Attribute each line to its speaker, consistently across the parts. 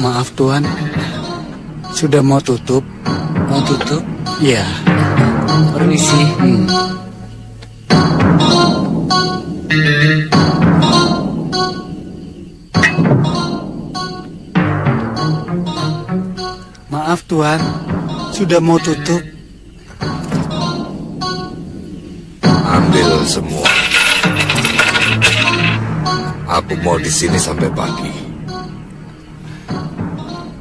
Speaker 1: Maaf Tuan, sudah mau tutup.
Speaker 2: Mau tutup?
Speaker 1: Ya.
Speaker 2: Permisi.
Speaker 1: Maaf Tuan, sudah mau tutup.
Speaker 3: Ambil semua. Aku mau di sini sampai pagi.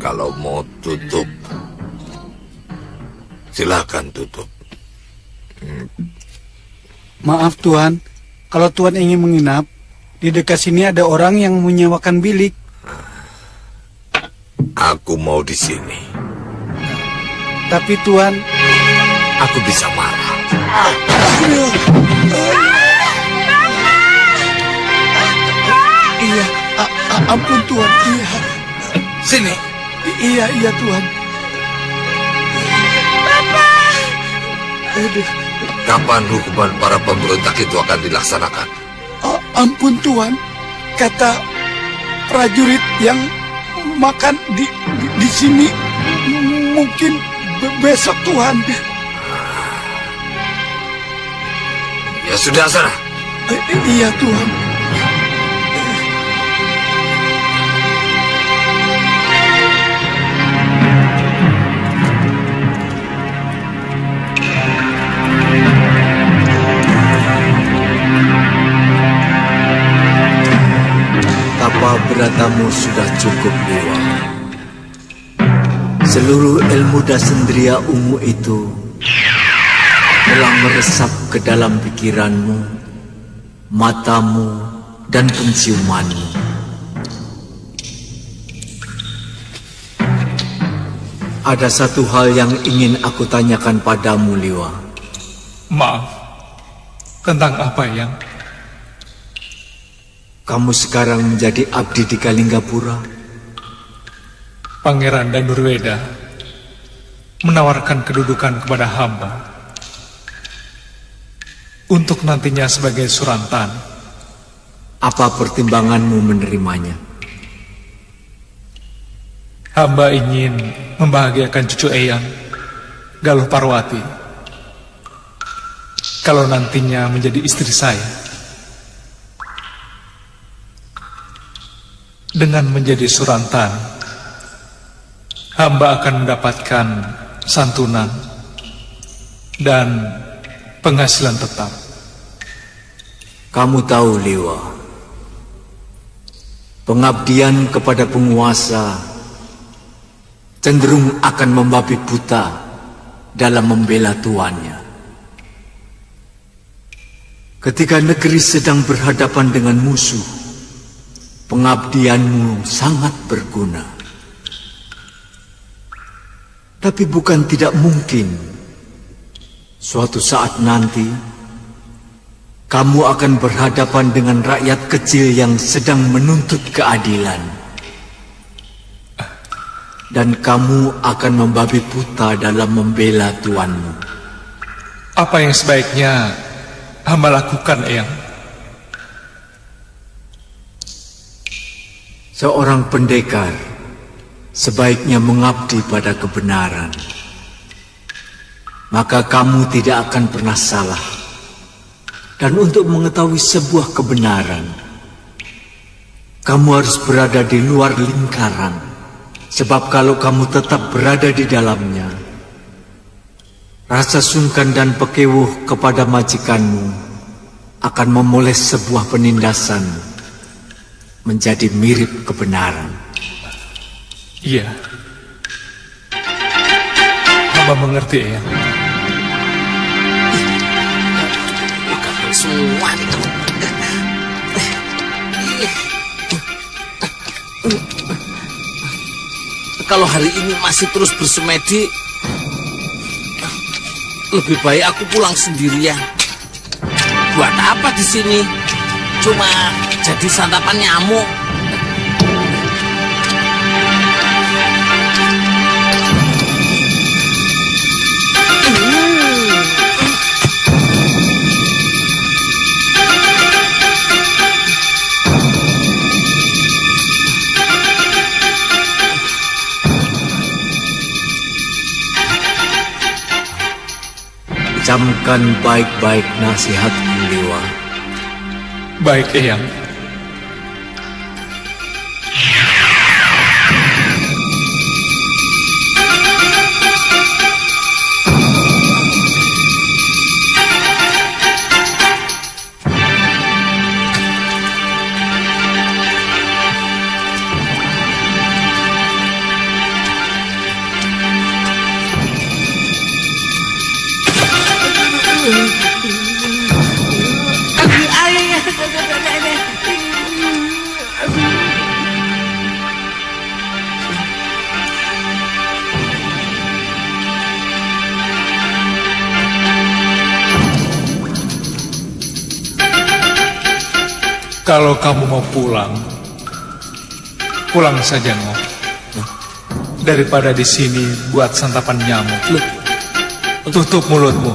Speaker 3: Kalau mau tutup, silakan tutup.
Speaker 1: Maaf Tuan, kalau Tuan ingin menginap, di dekat sini ada orang yang menyewakan bilik.
Speaker 3: Aku mau di sini.
Speaker 1: Tapi Tuan,
Speaker 3: aku bisa marah.
Speaker 1: Iya, ampun Tuan. Iya.
Speaker 3: Sini.
Speaker 1: Iya Tuan.
Speaker 4: Bapak.
Speaker 3: Kapan hukuman para pemberontak itu akan dilaksanakan?
Speaker 1: Ampun Tuan, kata prajurit yang makan di sini mungkin besok Tuan.
Speaker 3: Ya sudah sana.
Speaker 1: Iya Tuan.
Speaker 5: Tapa beratamu sudah cukup dewa. Seluruh ilmu dasendria ungu itu telah meresap ke dalam pikiranmu, matamu, dan penciumanmu. Ada satu hal yang ingin aku tanyakan padamu, Liwa.
Speaker 6: Maaf, tentang apa yang?
Speaker 5: Kamu sekarang menjadi abdi di Kalinggapura.
Speaker 6: Pangeran dan Nurweda menawarkan kedudukan kepada hamba untuk nantinya sebagai Surantan.
Speaker 5: Apa pertimbanganmu menerimanya?
Speaker 6: Hamba ingin membahagiakan cucu Eyang, Galuh Parwati, kalau nantinya menjadi istri saya. Dengan menjadi Surantan, hamba akan mendapatkan santunan dan penghasilan tetap.
Speaker 5: Kamu tahu, Liwa, pengabdian kepada penguasa cenderung akan membabi buta dalam membela tuannya. Ketika negeri sedang berhadapan dengan musuh, pengabdianmu sangat berguna. Tapi bukan tidak mungkin suatu saat nanti kamu akan berhadapan dengan rakyat kecil yang sedang menuntut keadilan. Dan kamu akan membabi buta dalam membela tuanmu.
Speaker 6: Apa yang sebaiknya hamba lakukan, Eyang?
Speaker 5: Seorang pendekar sebaiknya mengabdi pada kebenaran. Maka kamu tidak akan pernah salah. Dan untuk mengetahui sebuah kebenaran, kamu harus berada di luar lingkaran. Sebab kalau kamu tetap berada di dalamnya, rasa sungkan dan pekewuh kepada majikanmu akan memoles sebuah penindasan menjadi mirip kebenaran.
Speaker 6: Iya. Hamba mengerti, Eyang.
Speaker 2: Semua itu. Kalau hari ini masih terus bersemedi, lebih baik aku pulang sendirian. Buat apa di sini? Cuma jadi santapan nyamuk.
Speaker 5: Camkan baik-baik nasihatku, Dewa.
Speaker 6: Baik, Eyang. Kalau kamu mau pulang, pulang saja, Ngoh. Daripada di sini buat santapan nyamuk. Tutup mulutmu.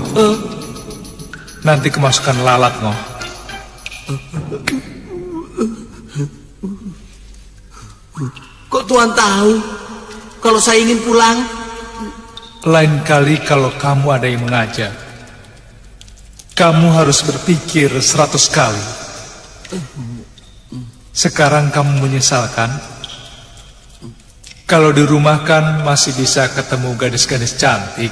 Speaker 6: Nanti kemasukan lalat, Ngoh.
Speaker 2: Kok Tuan tahu kalau saya ingin pulang?
Speaker 6: Lain kali kalau kamu ada yang mengajak, kamu harus berpikir 100 kali. Sekarang kamu menyesalkan? Kalau di rumah kan masih bisa ketemu gadis-gadis cantik.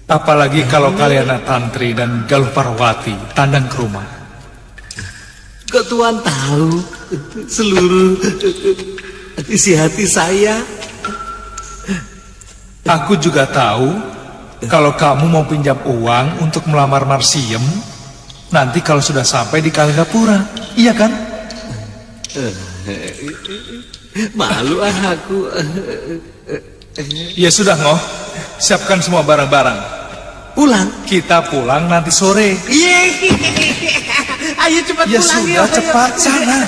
Speaker 6: Apalagi kalau kalian Tantri dan Galuh Parwati tandang ke rumah.
Speaker 2: Kok Tuan tahu seluruh isi hati saya?
Speaker 6: Aku juga tahu kalau kamu mau pinjam uang untuk melamar Marsiem, nanti kalau sudah sampai di Kalinggapura, iya kan?
Speaker 2: Malu aku.
Speaker 6: Ya sudah, Ngoh. Siapkan semua barang-barang.
Speaker 2: Pulang?
Speaker 6: Kita pulang nanti sore.
Speaker 2: Ayo cepat
Speaker 6: Ya
Speaker 2: pulang.
Speaker 6: sudah, cepat sana.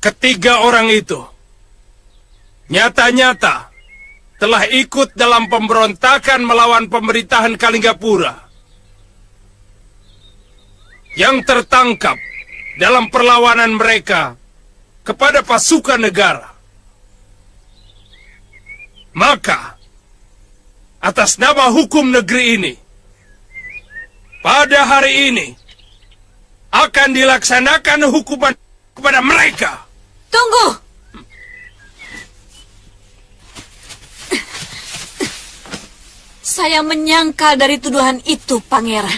Speaker 4: Ketiga orang itu nyata-nyata telah ikut dalam pemberontakan melawan pemerintahan Kalinggapura. Yang tertangkap dalam perlawanan mereka kepada pasukan negara. Maka, atas nama hukum negeri ini, pada hari ini akan dilaksanakan hukuman kepada mereka.
Speaker 7: Tunggu! Saya menyangkal dari tuduhan itu, Pangeran.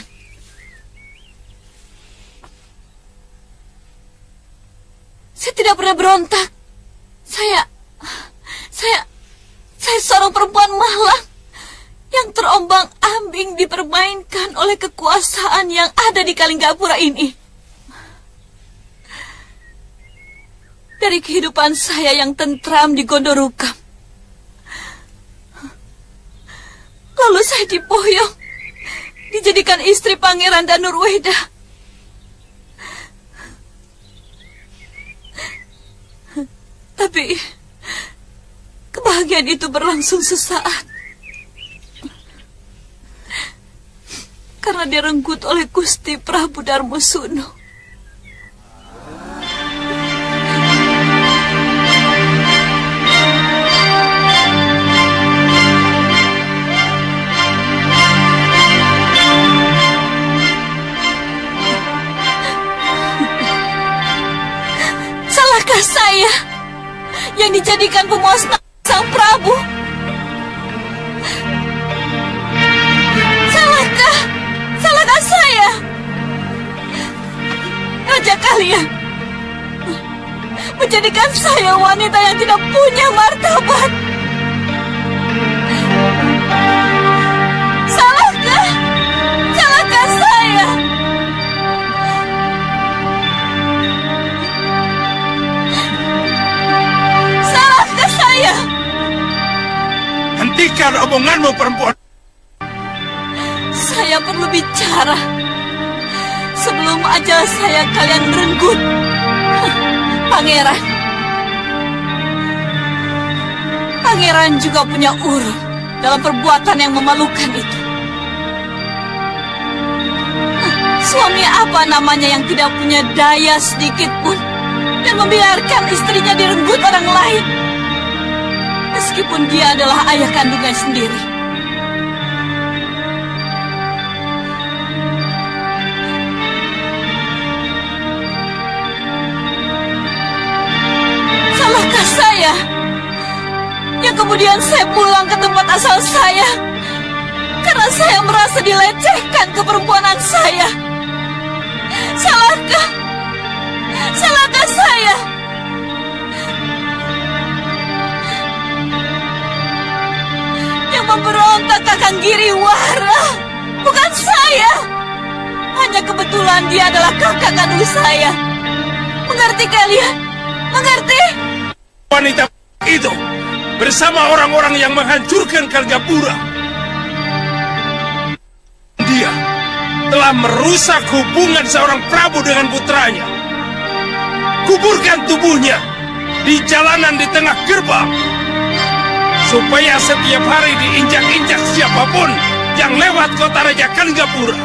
Speaker 7: Saya tidak pernah berontak. Saya seorang perempuan malang yang terombang-ambing dipermainkan oleh kekuasaan yang ada di Kalinggapura ini. Dari kehidupan saya yang tentram di Gondorukam, lalu saya diboyong, dijadikan istri Pangeran Danurweda. Tapi kebahagiaan itu berlangsung sesaat, karena direnggut oleh Gusti Prabu Darmosuno. Salahkah saya yang dijadikan pemusnah Sang Prabu? Salahkah saya? Raja kalian menjadikan saya wanita yang tidak punya martabat. Salahkah saya? Salahkah saya?
Speaker 4: Hentikan omonganmu, perempuan.
Speaker 7: Saya perlu bicara sebelum ajal saya kalian renggut. Pangeran juga punya urut dalam perbuatan yang memalukan itu. Suami apa namanya yang tidak punya daya sedikit pun dan membiarkan istrinya direnggut orang lain, meskipun dia adalah ayah kandungnya sendiri. Salahkah saya yang kemudian saya pulang ke tempat asal saya karena saya merasa dilecehkan keperempuanan saya? Salahkah saya? Yang memberontak Kakang Giriwara bukan saya. Hanya kebetulan dia adalah kakak kandung saya. Mengerti kalian? Mengerti?
Speaker 4: Wanita itu bersama orang-orang yang menghancurkan Kalinggapura. Dia telah merusak hubungan seorang Prabu dengan putranya. Kuburkan tubuhnya di jalanan di tengah gerbang, supaya setiap hari diinjak-injak siapapun yang lewat kota Raja Kalinggapura.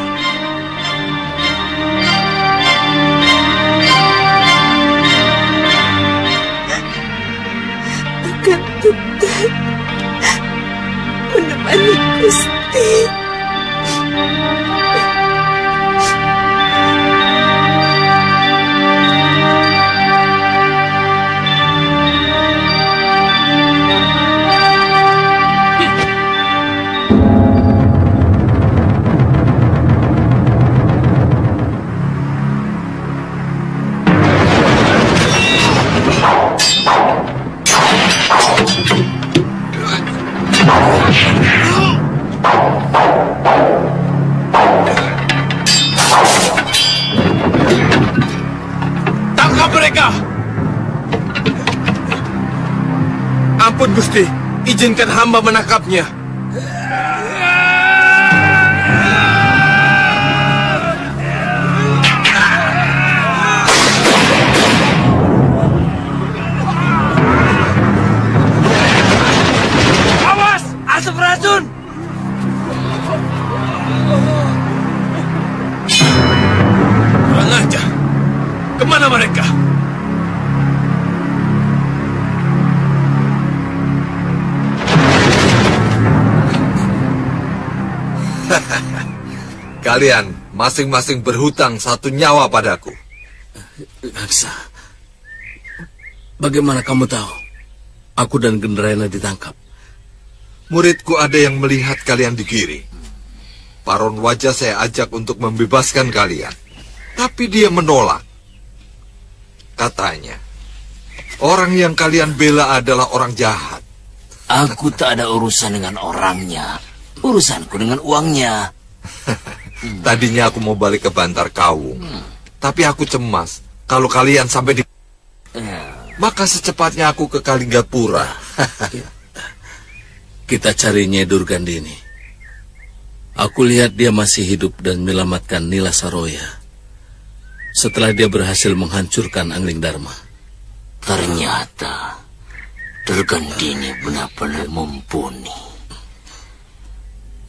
Speaker 7: Akan tetap menemani Gusti.
Speaker 4: Tangkap mereka! Ampun Gusti, izinkan hamba menangkapnya. Awas, asap racun! Kurang ajar. Kemana mereka?
Speaker 3: Kalian masing-masing berhutang 1 nyawa padaku.
Speaker 2: Laksa, bagaimana kamu tahu aku dan Gendrayana ditangkap?
Speaker 3: Muridku ada yang melihat kalian digiring. Paron Wajah saya ajak untuk membebaskan kalian. Tapi dia menolak. Katanya, orang yang kalian bela adalah orang jahat.
Speaker 2: Aku tak ada urusan dengan orangnya. Urusanku dengan uangnya.
Speaker 3: Tadinya aku mau balik ke Bantar Kawung. Tapi aku cemas. Kalau kalian sampai di... maka secepatnya aku ke Kalinggapura.
Speaker 2: Kita cari Nyai Durgandini. Aku lihat dia masih hidup dan menyelamatkan Nila Saroya setelah dia berhasil menghancurkan Angling Dharma. Ternyata Durgandini benar-benar mumpuni.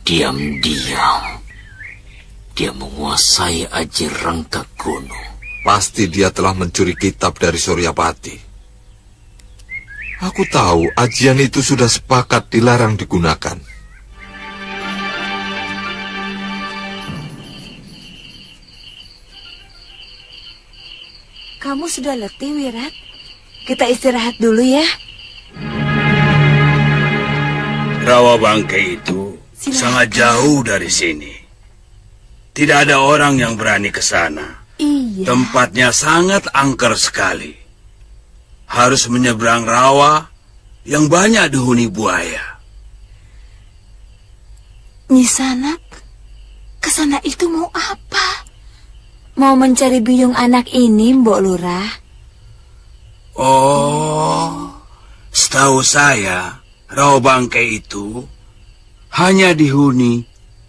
Speaker 2: Diam-diam dia menguasai Aji Rangka Gunung.
Speaker 3: Pasti dia telah mencuri kitab dari Suryapati. Aku tahu ajian itu sudah sepakat dilarang digunakan.
Speaker 8: Kamu sudah letih, Wirat. Kita istirahat dulu ya.
Speaker 4: Rawa Bangkai itu sangat jauh dari sini. Tidak ada orang yang berani ke sana.
Speaker 8: Iya.
Speaker 4: Tempatnya sangat angker sekali. Harus menyeberang rawa yang banyak dihuni buaya.
Speaker 8: Nyisanak, ke sana itu mau apa? Mau mencari biung anak ini, Mbok Lurah?
Speaker 4: Oh, setahu saya, Rawa Bangkai itu hanya dihuni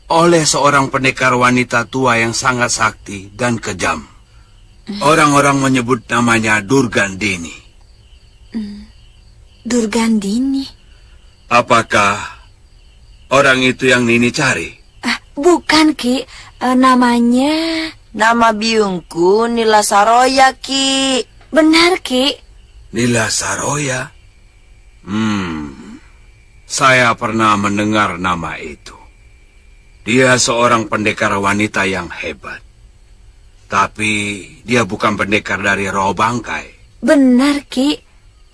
Speaker 4: oleh seorang pendekar wanita tua yang sangat sakti dan kejam. Orang-orang menyebut namanya Durgandini.
Speaker 8: Durgandini?
Speaker 4: Apakah orang itu yang Nini cari?
Speaker 8: Bukan, Ki. Namanya...
Speaker 9: Nama biungku Nila Saroya, Ki.
Speaker 8: Benar, Ki.
Speaker 4: Nila Saroya? Saya pernah mendengar nama itu. Dia seorang pendekar wanita yang hebat. Tapi dia bukan pendekar dari Rawa Bangkai.
Speaker 8: Benar, Ki.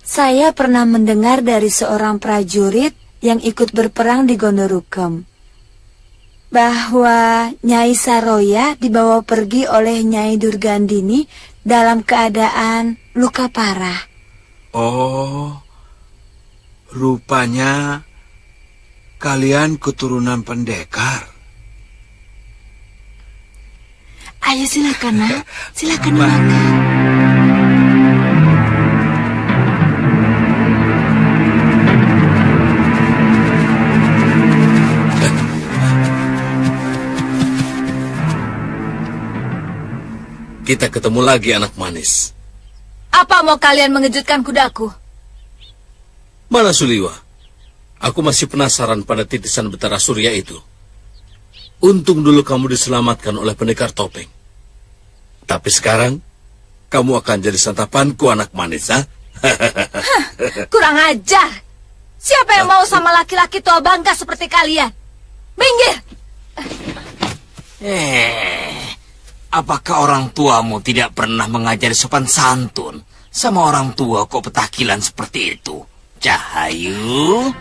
Speaker 8: Saya pernah mendengar dari seorang prajurit yang ikut berperang di Gondorukem bahwa Nyai Saroya dibawa pergi oleh Nyai Durgandini dalam keadaan luka parah.
Speaker 4: Oh, rupanya kalian keturunan pendekar.
Speaker 8: Ayo silakan, Nak. Silakan makan.
Speaker 2: Kita ketemu lagi, anak manis.
Speaker 7: Apa mau kalian mengejutkan kudaku?
Speaker 2: Mana Suliwa? Aku masih penasaran pada titisan Betara Surya itu. Untung dulu kamu diselamatkan oleh pendekar topeng. Tapi sekarang, kamu akan jadi santapanku, anak manis, ha?
Speaker 7: Kurang ajar. Siapa yang mau sama laki-laki tua bangka seperti kalian? Minggir!
Speaker 2: Apakah orang tuamu tidak pernah mengajari sopan santun sama orang tua kok petakilan seperti itu? Cahayu?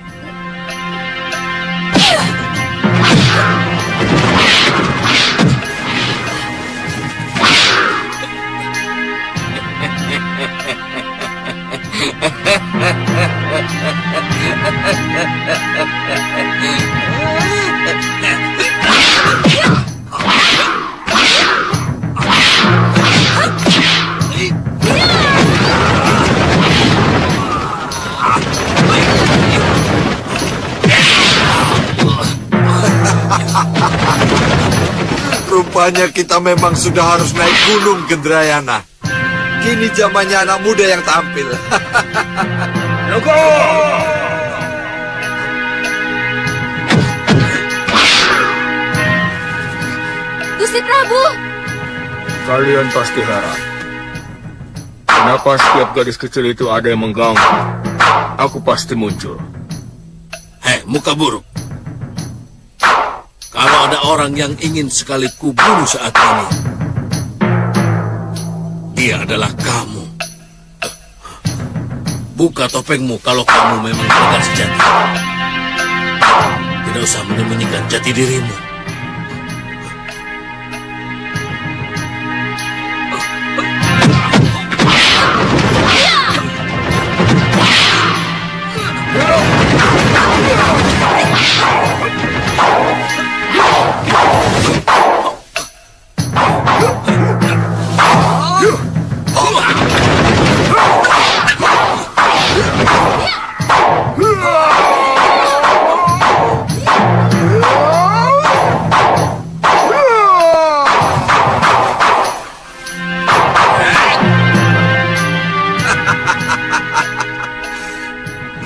Speaker 3: Rupanya kita memang sudah harus naik gunung, Gendrayana. Kini zamannya anak muda yang tampil.
Speaker 7: Gusti Prabu!
Speaker 6: Kalian pasti heran. Kenapa setiap gadis kecil itu ada yang mengganggu? Aku pasti muncul.
Speaker 2: Hei, muka buruk. Kalau ada orang yang ingin sekali kubunuh saat ini, dia adalah kamu. Buka topengmu kalau kamu memang pendekar sejati. Tidak usah menyembunyikan jati dirimu.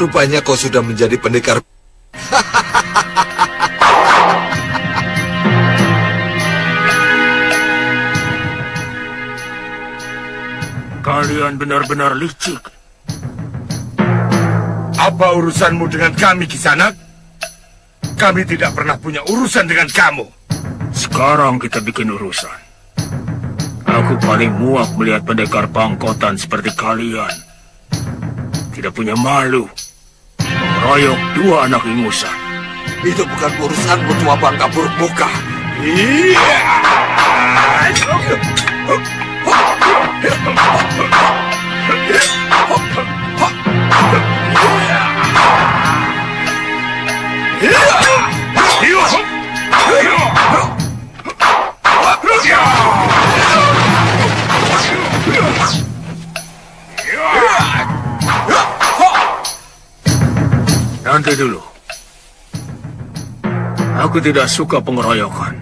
Speaker 3: Rupanya kau sudah menjadi pendekar.
Speaker 4: Kalian benar-benar licik. Apa urusanmu dengan kami, Kisanak? Kami tidak pernah punya urusan dengan kamu. Sekarang kita bikin urusan. Aku paling muak melihat pendekar pangkotan seperti kalian. Tidak punya malu. Mengeroyok 2 anak ingusan.
Speaker 3: Itu bukan urusanmu, tua bangka buruk muka.
Speaker 4: Iya. Nanti dulu. Aku tidak suka pengeroyokan.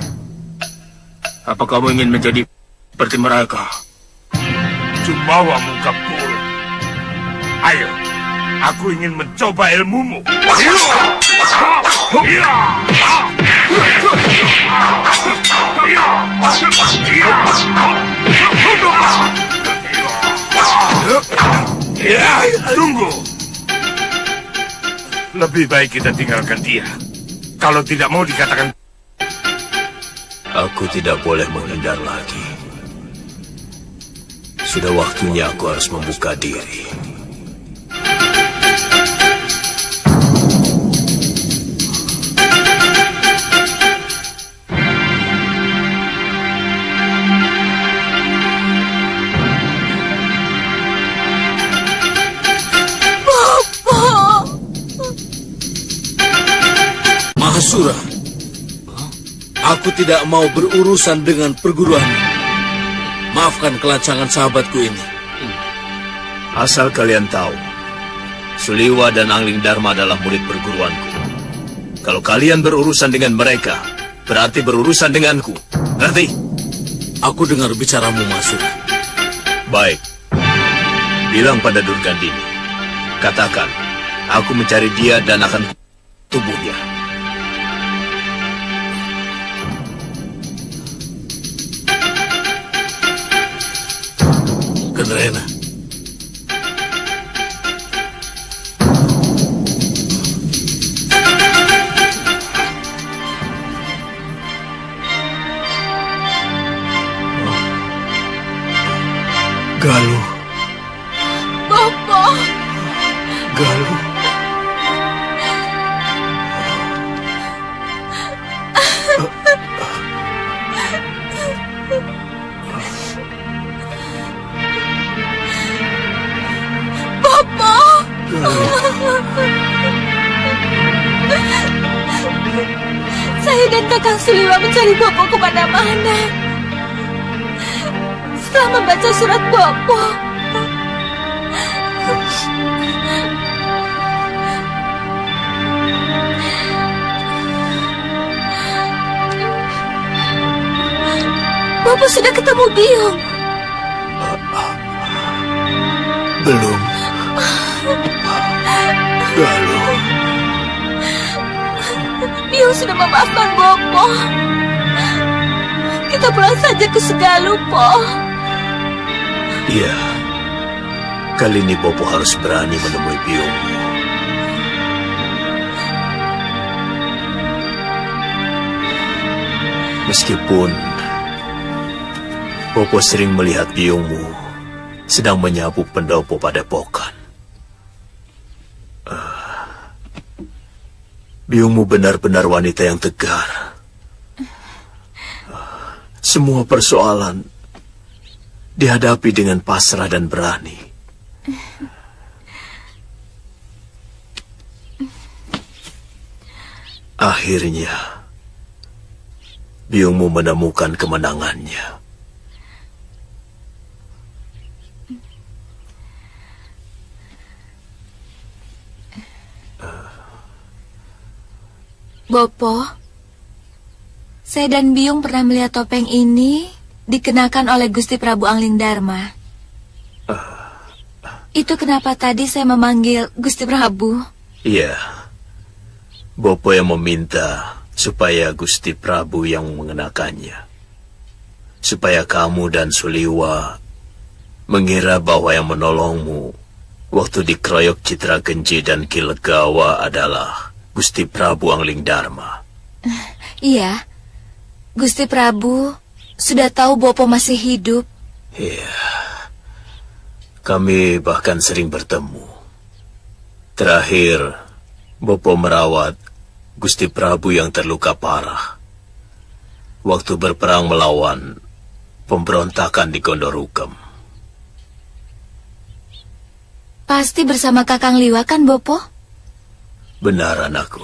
Speaker 4: Apa kamu ingin menjadi seperti mereka? Jumawa muka buruk. Ayo, aku ingin mencoba ilmumu. Tunggu. Lebih baik kita tinggalkan dia. Kalau tidak mau dikatakan...
Speaker 5: Aku tidak boleh menghindar lagi. Sudah waktunya aku harus membuka diri.
Speaker 2: Mahasura, aku tidak mau berurusan dengan perguruan. Maafkan kelancangan sahabatku ini.
Speaker 5: Asal kalian tahu, Suliwa dan Angling Dharma adalah murid perguruanku. Kalau kalian berurusan dengan mereka, berarti berurusan denganku. Ngerti?
Speaker 2: Aku dengar bicaramu, Mahasura.
Speaker 5: Baik. Bilang pada Durgandini. Katakan, aku mencari dia dan akan tubuhnya.
Speaker 2: Kendrena.
Speaker 6: Galuh.
Speaker 7: Bapak.
Speaker 6: Galuh.
Speaker 7: Bapak. Saya dan Kakang Suliwa mencari Bopo kemana-mana. Setelah membaca surat Bopo, Bopo sudah ketemu Biung.
Speaker 6: Belum. Galuh.
Speaker 7: Biung sudah memaafkan Bopo. Kita pulang saja ke Segalu, Po.
Speaker 5: Iya. Kali ini Bopo harus berani menemui Biung. Meskipun Bopo sering melihat biungmu sedang menyapu pendopo pada pokan.
Speaker 10: Biungmu benar-benar wanita yang tegar. Semua persoalan dihadapi dengan pasrah dan berani. Akhirnya, Biungmu menemukan kemenangannya.
Speaker 8: Bopo, saya dan Biung pernah melihat topeng ini dikenakan oleh Gusti Prabu Angling Dharma. Itu kenapa tadi saya memanggil Gusti Prabu?
Speaker 10: Iya, Bopo yang meminta supaya Gusti Prabu yang mengenakannya. Supaya kamu dan Suliwa mengira bahwa yang menolongmu waktu dikeroyok Citra Genji dan Ki Legawa adalah Gusti Prabu Angling Dharma.
Speaker 8: Iya, Gusti Prabu sudah tahu Bopo masih hidup.
Speaker 10: Iya, kami bahkan sering bertemu. Terakhir, Bopo merawat Gusti Prabu yang terluka parah waktu berperang melawan pemberontakan di Gondorukem.
Speaker 8: Pasti bersama Kakang Liwa kan, Bopo?
Speaker 10: Benar, anakku.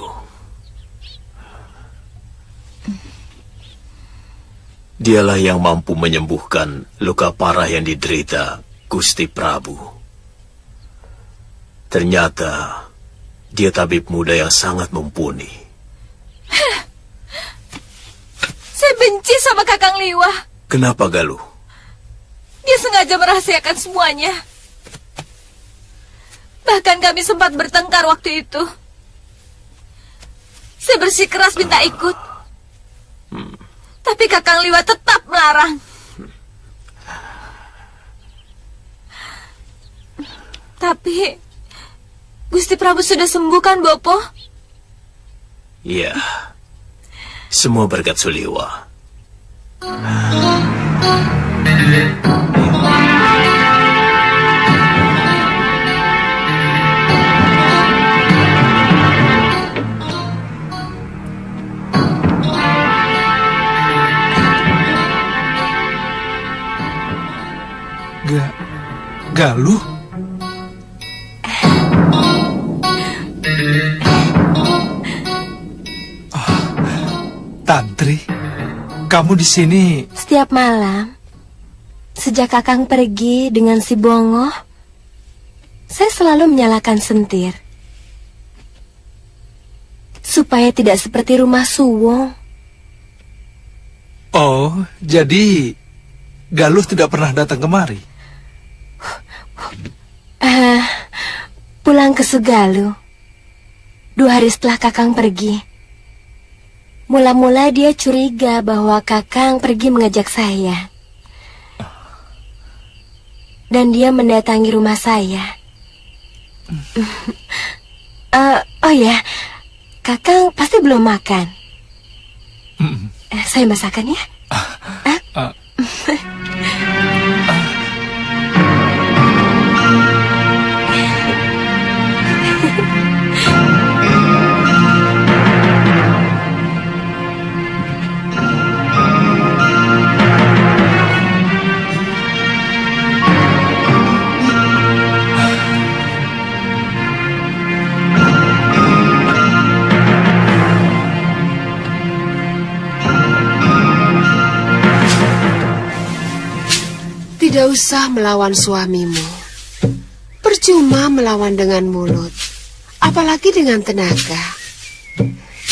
Speaker 10: Dialah yang mampu menyembuhkan luka parah yang diderita Gusti Prabu. Ternyata dia tabib muda yang sangat mumpuni.
Speaker 8: Saya benci sama Kakang Liwa.
Speaker 10: Kenapa, Galuh?
Speaker 8: Dia sengaja merahasiakan semuanya. Bahkan kami sempat bertengkar waktu itu. Saya bersikeras minta ikut. Tapi Kakang Liwa tetap melarang. Tapi Gusti Prabu sudah sembuh kan, Bopo?
Speaker 10: Iya. Semua berkat Suliwa.
Speaker 6: Galuh? Tantri, kamu di sini?
Speaker 11: Setiap malam, sejak Kakang pergi dengan si Bongo, saya selalu menyalakan sentir. Supaya tidak seperti rumah Suwong.
Speaker 6: Oh, jadi Galuh tidak pernah datang kemari?
Speaker 11: Pulang ke Sugaluh 2 hari setelah Kakang pergi. Mula-mula dia curiga bahwa Kakang pergi mengajak saya. Dan dia mendatangi rumah saya. Oh ya, Kakang pasti belum makan. Saya masakan ya.
Speaker 12: Tidak usah melawan suamimu. Percuma melawan dengan mulut, apalagi dengan tenaga.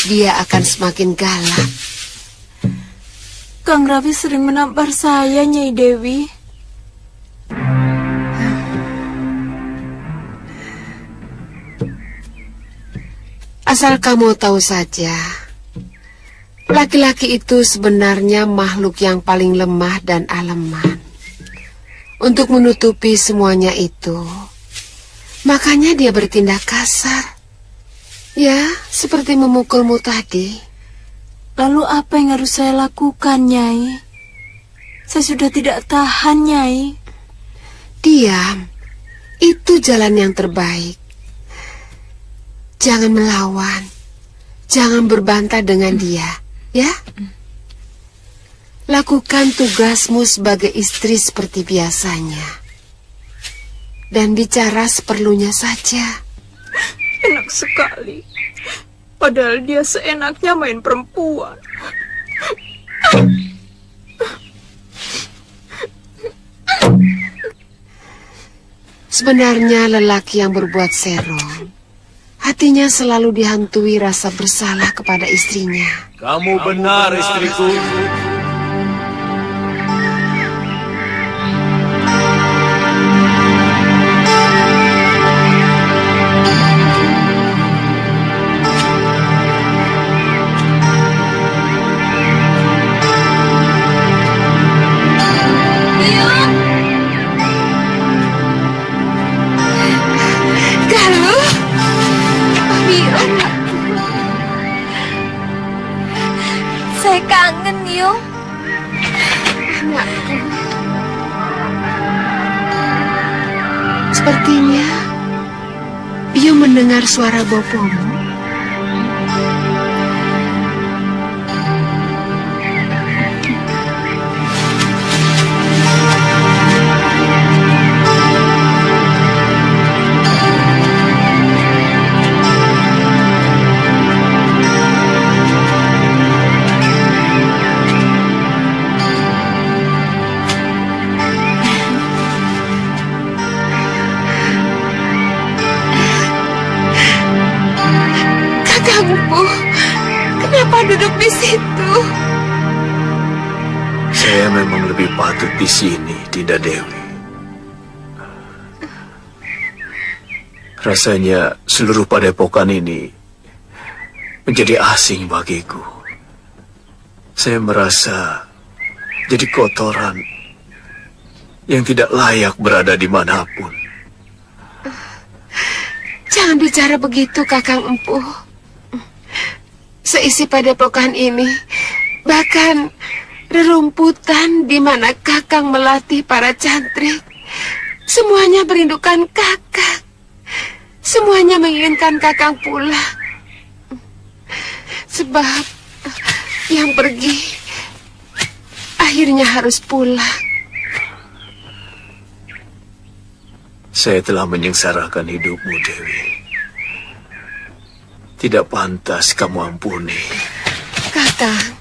Speaker 12: Dia akan semakin galak.
Speaker 8: Kang Rafi sering menampar saya, Nyai Dewi.
Speaker 12: Asal kamu tahu saja, laki-laki itu sebenarnya makhluk yang paling lemah dan aleman. Untuk menutupi semuanya itu, makanya dia bertindak kasar. Ya, seperti memukulmu tadi.
Speaker 8: Lalu apa yang harus saya lakukan, Nyai? Saya sudah tidak tahan, Nyai.
Speaker 12: Diam. Itu jalan yang terbaik. Jangan melawan. Jangan berbantah dengan dia, ya? Lakukan tugasmu sebagai istri seperti biasanya. Dan bicara seperlunya saja.
Speaker 13: Enak sekali. Padahal dia seenaknya main perempuan.
Speaker 12: Sebenarnya lelaki yang berbuat serong, hatinya selalu dihantui rasa bersalah kepada istrinya.
Speaker 10: Kamu benar, istriku.
Speaker 11: Saya kangen, Yung.
Speaker 12: Anakku. Sepertinya Yung mendengar suara bopomu. Kenapa duduk di situ?
Speaker 10: Saya memang lebih patut di sini, Dinda Dewi. Rasanya seluruh padepokan ini menjadi asing bagiku. Saya merasa jadi kotoran yang tidak layak berada dimanapun.
Speaker 12: Jangan bicara begitu, Kakang Empuh. Seisi padepokan ini, bahkan rerumputan di mana Kakang melatih para cantrik, semuanya merindukan Kakang. Semuanya menginginkan Kakang pulang. Sebab yang pergi akhirnya harus pulang.
Speaker 10: Saya telah menyengsarakan hidupmu, Dewi. Tidak pantas kamu ampuni.
Speaker 12: Kakang,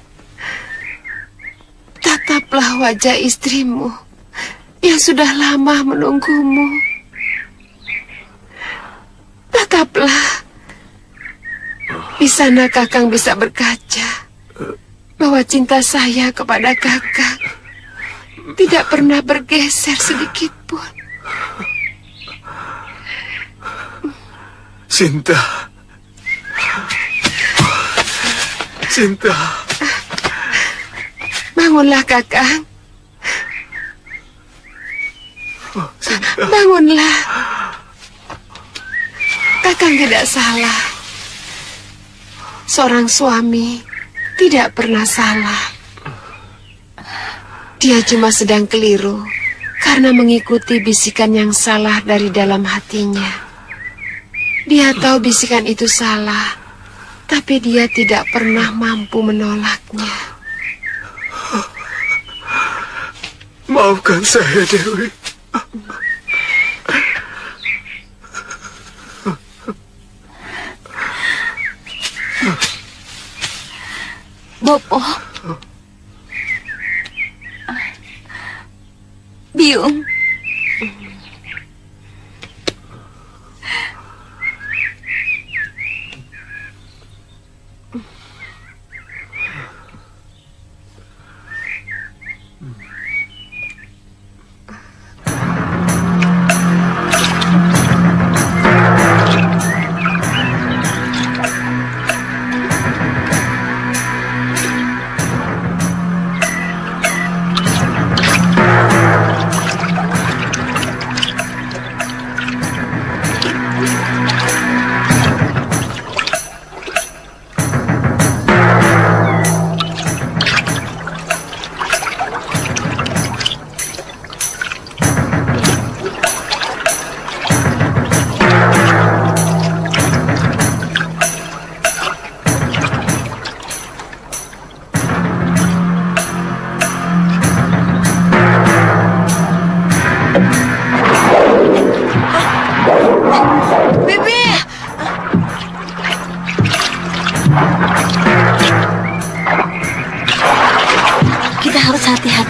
Speaker 12: tataplah wajah istrimu yang sudah lama menunggumu. Tataplah. Di sana Kakang bisa berkaca bahwa cinta saya kepada Kakang tidak pernah bergeser sedikit pun.
Speaker 10: Sinta. Sinta.
Speaker 12: Bangunlah, Kakang.
Speaker 10: Oh, Sinta.
Speaker 12: Bangunlah. Kakang tidak salah. Seorang suami tidak pernah salah. Dia cuma sedang keliru karena mengikuti bisikan yang salah dari dalam hatinya. Dia tahu bisikan itu salah, tapi dia tidak pernah mampu menolaknya.
Speaker 10: Maafkan saya, Dewi.
Speaker 8: Bopo. Biung.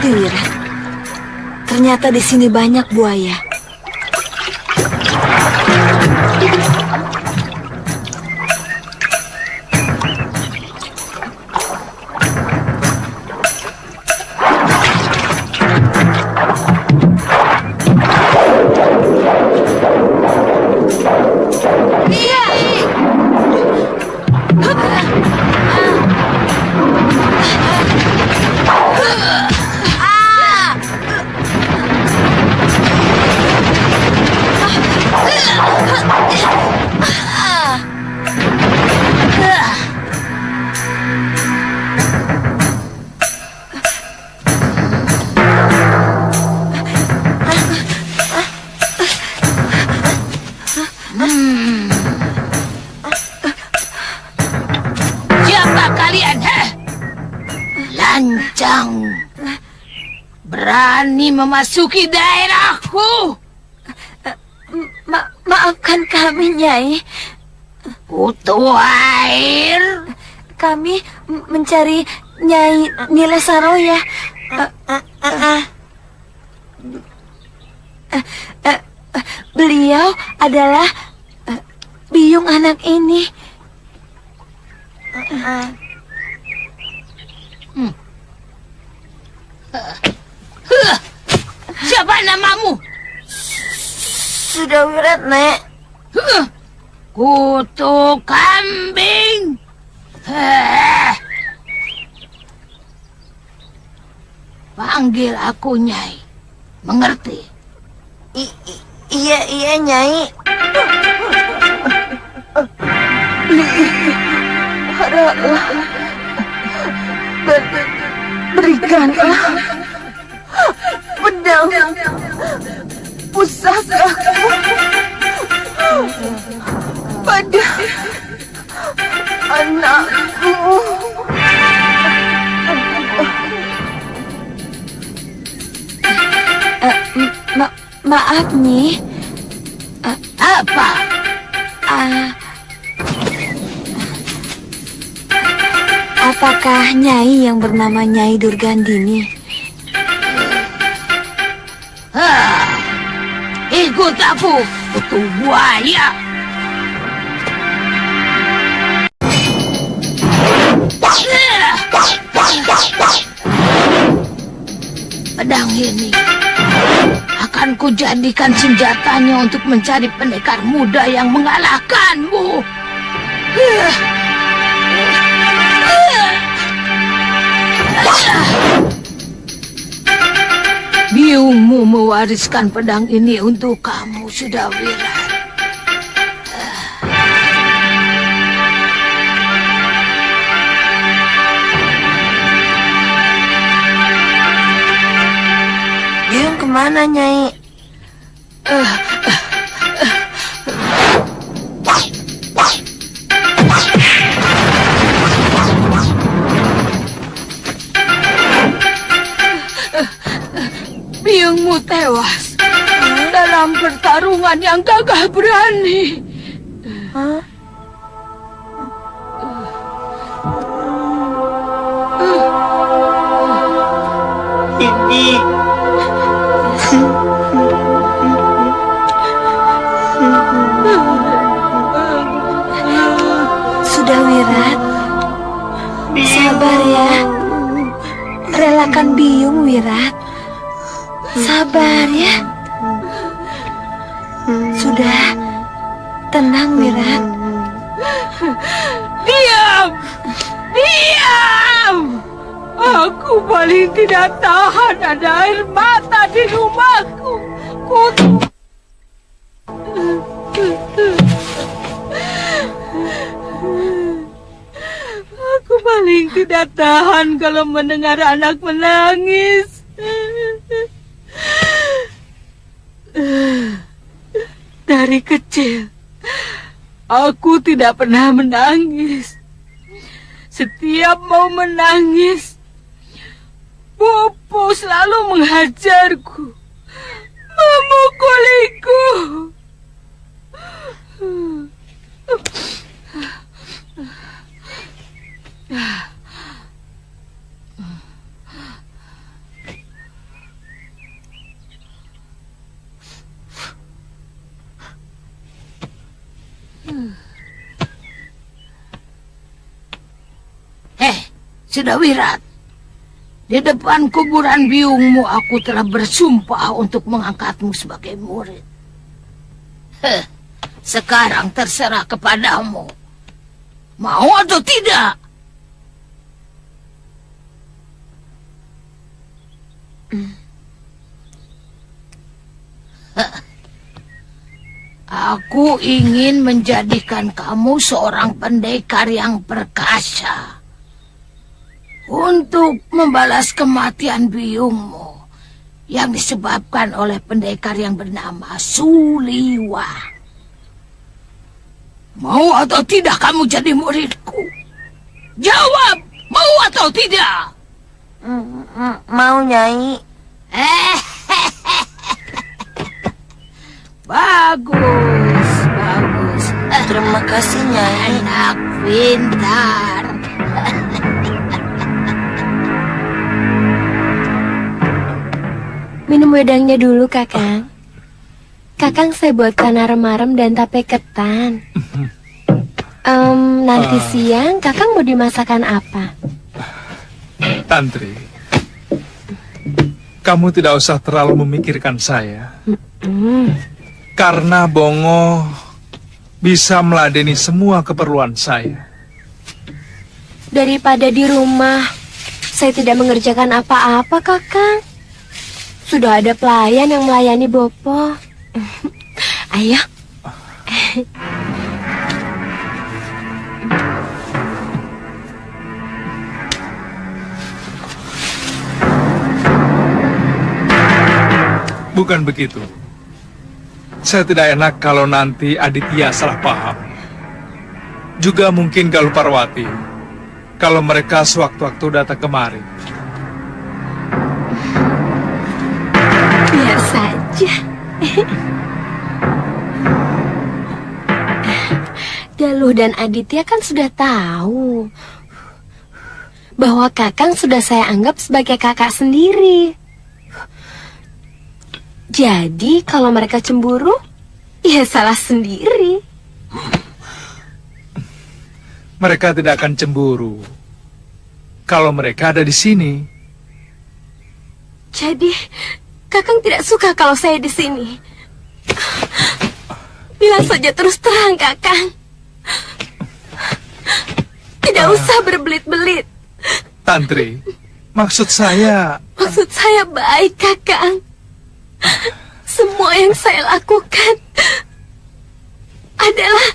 Speaker 8: hati-hati, Wirat. Ternyata di sini banyak buaya.
Speaker 14: Siapa kalian? Lancang. Berani memasuki daerahku.
Speaker 8: Maafkan kami, Nyai.
Speaker 14: Kutu air.
Speaker 8: Kami mencari Nyai Nila Saroya. Beliau adalah Biyung anak ini.
Speaker 14: Siapa namamu?
Speaker 9: Sudah Wirat, Nek.
Speaker 14: Kutu kambing. Panggil aku Nyai. Mengerti?
Speaker 9: Iya, Nyai.
Speaker 8: Haraplah berikanlah pedang pusakaku pada anakku. Maaf, Nyi.
Speaker 14: Apa?
Speaker 8: Apakah Nyai yang bernama Nyai Durgandini?
Speaker 14: Ikut aku, kutu buaya. Pedang ini akan kujadikan senjatanya untuk mencari pendekar muda yang mengalahkanmu. Biyungmu mewariskan pedang ini untuk kamu, sudah Wirat.
Speaker 9: Biyung kemana, Nyai?
Speaker 14: Biyungmu tewas dalam pertarungan yang gagah berani.
Speaker 8: Sudah Wirat, sabar ya. Relakan Biyung, Wirat. Sabar ya. Sudah, tenang Wirat.
Speaker 14: Diam! Diam! Aku paling tidak tahan ada air mata di rumahku. Kutu. Aku paling tidak tahan kalau mendengar anak menangis. Dari kecil, aku tidak pernah menangis. Setiap mau menangis, Bopo selalu menghajarku, memukuliku. Sedawirat, di depan kuburan biungmu aku telah bersumpah untuk mengangkatmu sebagai murid. Sekarang terserah kepadamu. Mau atau tidak? Aku ingin menjadikan kamu seorang pendekar yang perkasa untuk membalas kematian biungmu yang disebabkan oleh pendekar yang bernama Suliwa. Mau atau tidak kamu jadi muridku? Jawab, mau atau tidak?
Speaker 9: Mau, Nyai.
Speaker 14: Bagus, bagus.
Speaker 9: Terima kasih, Nyai.
Speaker 14: Anak pintar.
Speaker 11: Minum wedangnya dulu, Kakang. Kakang saya buatkan arem-arem dan tape ketan. Nanti siang Kakang mau dimasakan apa?
Speaker 6: Tantri, kamu tidak usah terlalu memikirkan saya. Karena Bongo bisa meladeni semua keperluan saya.
Speaker 11: Daripada di rumah, saya tidak mengerjakan apa-apa, Kakang. Sudah ada pelayan yang melayani Bopo. Ayo.
Speaker 6: Bukan begitu. Saya tidak enak kalau nanti Aditya salah paham. Juga mungkin Galuh Parwati, kalau mereka sewaktu-waktu datang kemari.
Speaker 11: Biar saja. Galuh dan Aditya kan sudah tahu bahwa Kakang sudah saya anggap sebagai kakak sendiri. Jadi kalau mereka cemburu, ya salah sendiri.
Speaker 6: Mereka tidak akan cemburu kalau mereka ada di sini.
Speaker 11: Jadi Kakang tidak suka kalau saya di sini. Bilang saja terus terang, Kakang. Tidak usah berbelit-belit.
Speaker 6: Tantri, maksud saya
Speaker 11: baik, Kakang. Semua yang saya lakukan adalah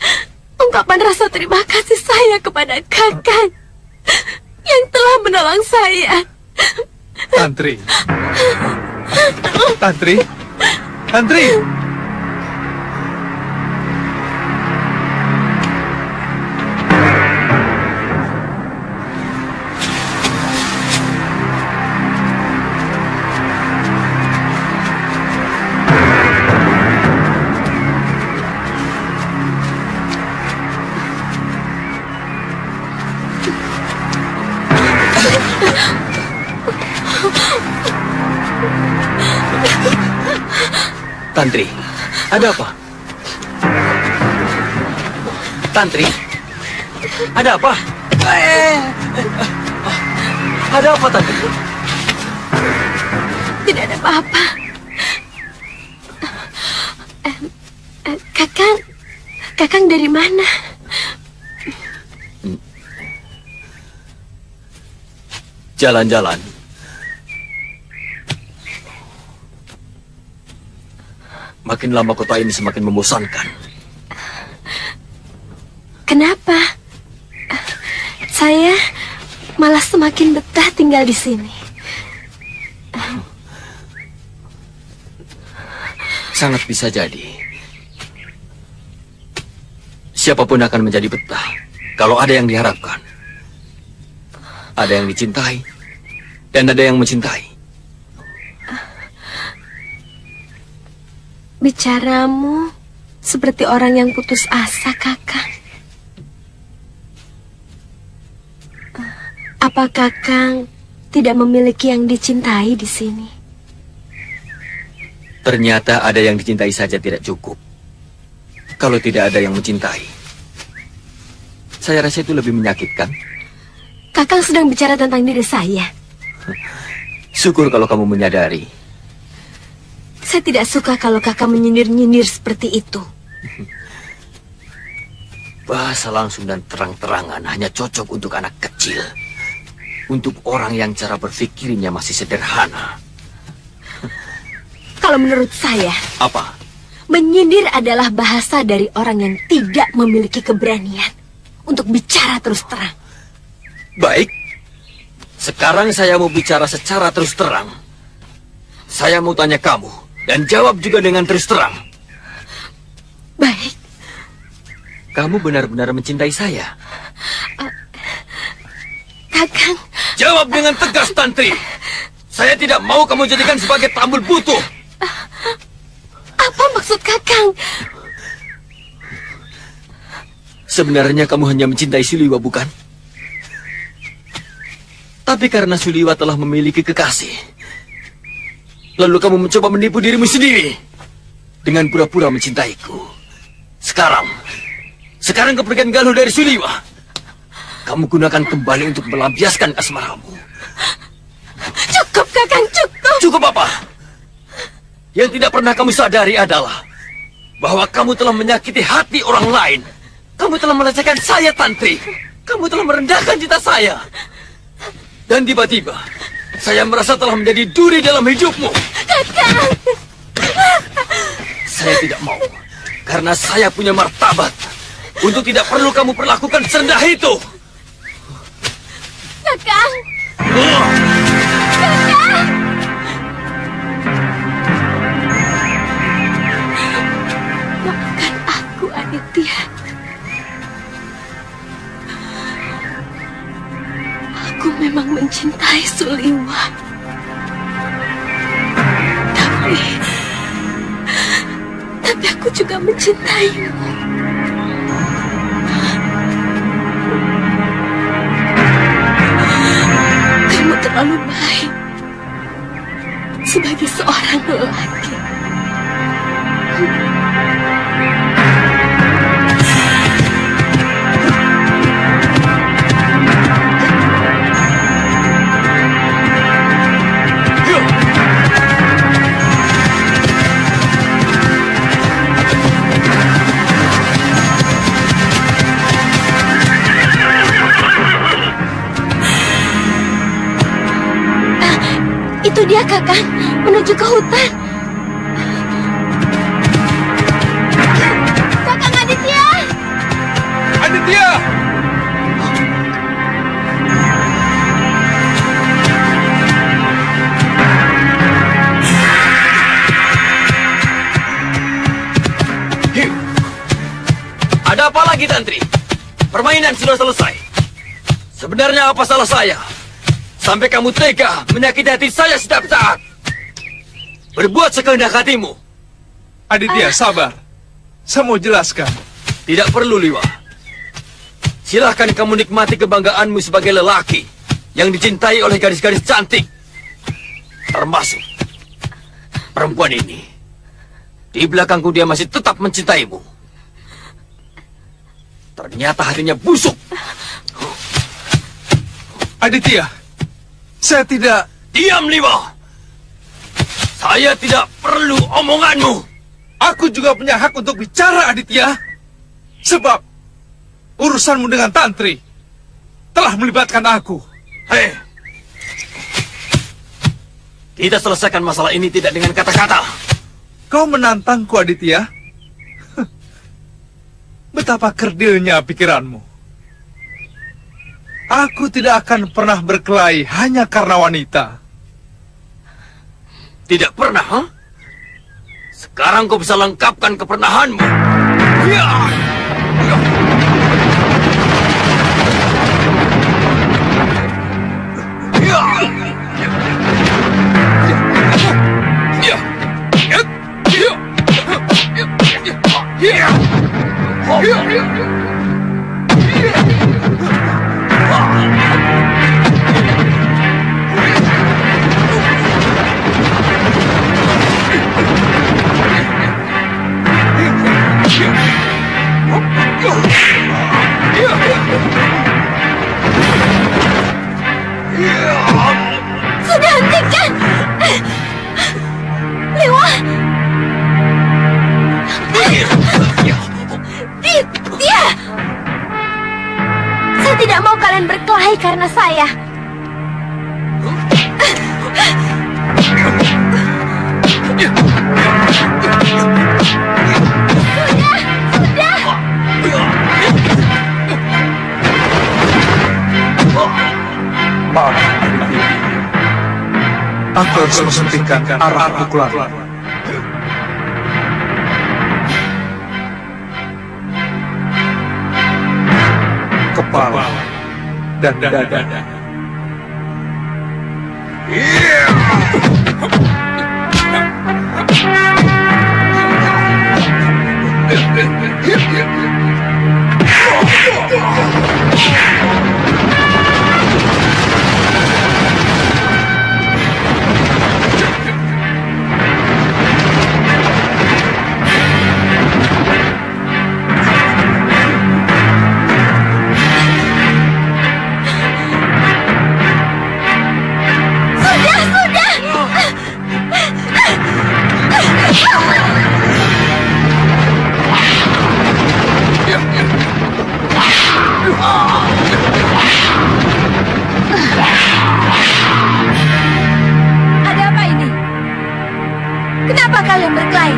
Speaker 11: ungkapan rasa terima kasih saya kepada Kakang yang telah menolong saya.
Speaker 6: Tantri. Tantri. Tantri.
Speaker 10: Tantri, ada apa? Tantri, ada apa? Ada apa, Tantri?
Speaker 11: Tidak ada apa-apa. Kakang dari mana?
Speaker 10: Jalan-jalan. Makin lama kota ini semakin membosankan.
Speaker 11: Kenapa? Saya malah semakin betah tinggal di sini.
Speaker 10: Sangat bisa jadi. Siapapun akan menjadi betah kalau ada yang diharapkan. Ada yang dicintai dan ada yang mencintai.
Speaker 11: Bicaramu seperti orang yang putus asa, Kakang. Apa Kakang tidak memiliki yang dicintai di sini?
Speaker 10: Ternyata ada yang dicintai saja tidak cukup. Kalau tidak ada yang mencintai, saya rasa itu lebih menyakitkan.
Speaker 11: Kakang sedang bicara tentang diri saya.
Speaker 10: Syukur kalau kamu menyadari.
Speaker 11: Saya tidak suka kalau kakak menyindir-nyindir seperti itu.
Speaker 10: Bahasa langsung dan terang-terangan hanya cocok untuk anak kecil. Untuk orang yang cara berpikirnya masih sederhana.
Speaker 11: Kalau menurut saya,
Speaker 10: Apa?
Speaker 11: menyindir adalah bahasa dari orang yang tidak memiliki keberanian untuk bicara terus terang.
Speaker 10: Baik. Sekarang saya mau bicara secara terus terang. Saya mau tanya kamu, dan jawab juga dengan terus terang.
Speaker 11: Baik.
Speaker 10: Kamu benar-benar mencintai saya?
Speaker 11: Kakang.
Speaker 10: Jawab dengan tegas, Tantri. Saya tidak mau kamu jadikan sebagai tambul butuh.
Speaker 11: Apa maksud kakang?
Speaker 10: Sebenarnya kamu hanya mencintai Suliwa, bukan? Tapi karena Suliwa telah memiliki kekasih, lalu kamu mencoba menipu dirimu sendiri dengan pura-pura mencintaiku. Sekarang kepergian Galuh dari Suliwa, kamu gunakan kembali untuk melampiaskan asmaramu.
Speaker 11: Cukup, kakang, cukup.
Speaker 10: Cukup apa? Yang tidak pernah kamu sadari adalah bahwa kamu telah menyakiti hati orang lain. Kamu telah melecehkan saya, Tantri. Kamu telah merendahkan cita saya. Dan tiba-tiba, saya merasa telah menjadi duri dalam hidupmu.
Speaker 11: Kakang.
Speaker 10: Saya tidak mau. Karena saya punya martabat. Untuk tidak perlu kamu perlakukan serendah itu.
Speaker 11: Kakang. Maafkan aku, Aditya. Aku memang mencintai Suliwa. Tapi aku juga mencintaimu. Kamu terlalu baik sebagai seorang lelaki. Itu dia, kakang, menuju ke hutan. Kakang Aditya!
Speaker 6: Aditya!
Speaker 10: Ada apa lagi, Tantri? Permainan sudah selesai. Sebenarnya apa salah saya? Sampai kamu tega menyakiti hati saya setiap saat. Berbuat sekehendak hatimu.
Speaker 6: Aditya, sabar. Saya mau jelaskan.
Speaker 10: Tidak perlu, Liwa. Silahkan kamu nikmati kebanggaanmu sebagai lelaki yang dicintai oleh gadis-gadis cantik. Termasuk perempuan ini. Di belakangku dia masih tetap mencintaimu. Ternyata hatinya busuk.
Speaker 6: Aditya, saya tidak...
Speaker 10: Diam, Liwa. Saya tidak perlu omonganmu.
Speaker 6: Aku juga punya hak untuk bicara, Aditya. Sebab urusanmu dengan Tantri telah melibatkan aku.
Speaker 10: Hei, kita selesaikan masalah ini tidak dengan kata-kata.
Speaker 6: Kau menantangku, Aditya. Betapa kerdilnya pikiranmu. Aku tidak akan pernah berkelahi hanya karena wanita.
Speaker 10: Tidak pernah, ha? Sekarang kau bisa lengkapkan kepernahanmu. Ya! Ya! Ya! Ya! Ya!
Speaker 11: Sudah hentikan! Liwa! Dia! Saya tidak mau kalian berkelahi karena saya.
Speaker 6: Maaf, Aditya. Aku harus menghentikan arah pukulan. Kepala dan dada.
Speaker 11: Ada apa ini? Kenapa kalian berkelahi?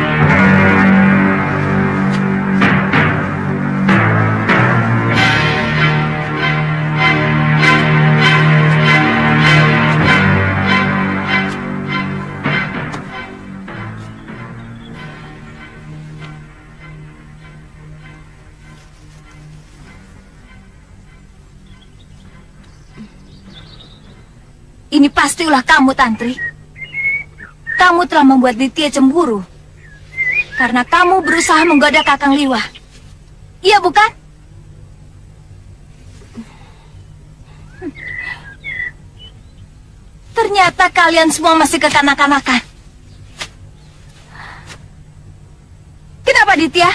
Speaker 11: Ini pasti ulah kamu, Tantri. Kamu telah membuat Ditya cemburu. Karena kamu berusaha menggoda Kakang Liwa. Iya, bukan? Ternyata kalian semua masih kekanak-kanakan. Kenapa, Ditya?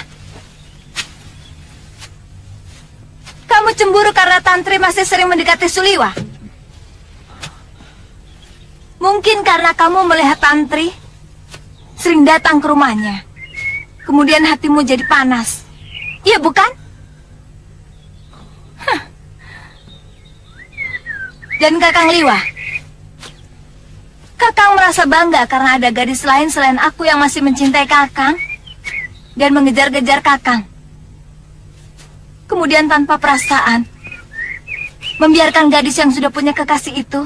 Speaker 11: Kamu cemburu karena Tantri masih sering mendekati Suliwa? Mungkin karena kamu melihat Tantri sering datang ke rumahnya. Kemudian hatimu jadi panas. Iya, bukan? Hah. Dan Kakang Liwa? Kakang merasa bangga karena ada gadis lain selain aku yang masih mencintai Kakang dan mengejar-gejar Kakang. Kemudian tanpa perasaan, membiarkan gadis yang sudah punya kekasih itu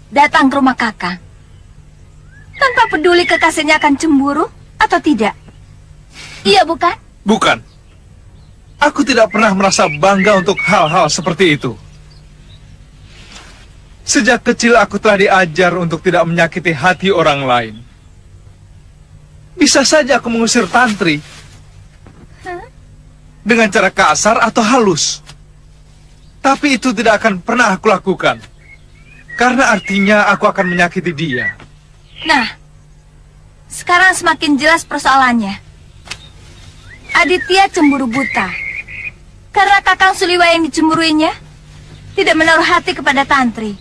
Speaker 11: datang ke rumah Kakang. Tanpa peduli kekasihnya akan cemburu atau tidak. Iya, bukan?
Speaker 6: Bukan. Aku tidak pernah merasa bangga untuk hal-hal seperti itu. Sejak kecil aku telah diajar untuk tidak menyakiti hati orang lain. Bisa saja aku mengusir Tantri dengan cara kasar atau halus. Tapi itu tidak akan pernah aku lakukan. Karena artinya aku akan menyakiti dia.
Speaker 11: Nah, sekarang semakin jelas persoalannya. Aditya cemburu buta. Karena Kakang Suliwa yang dicemburuinya tidak menaruh hati kepada Tantri.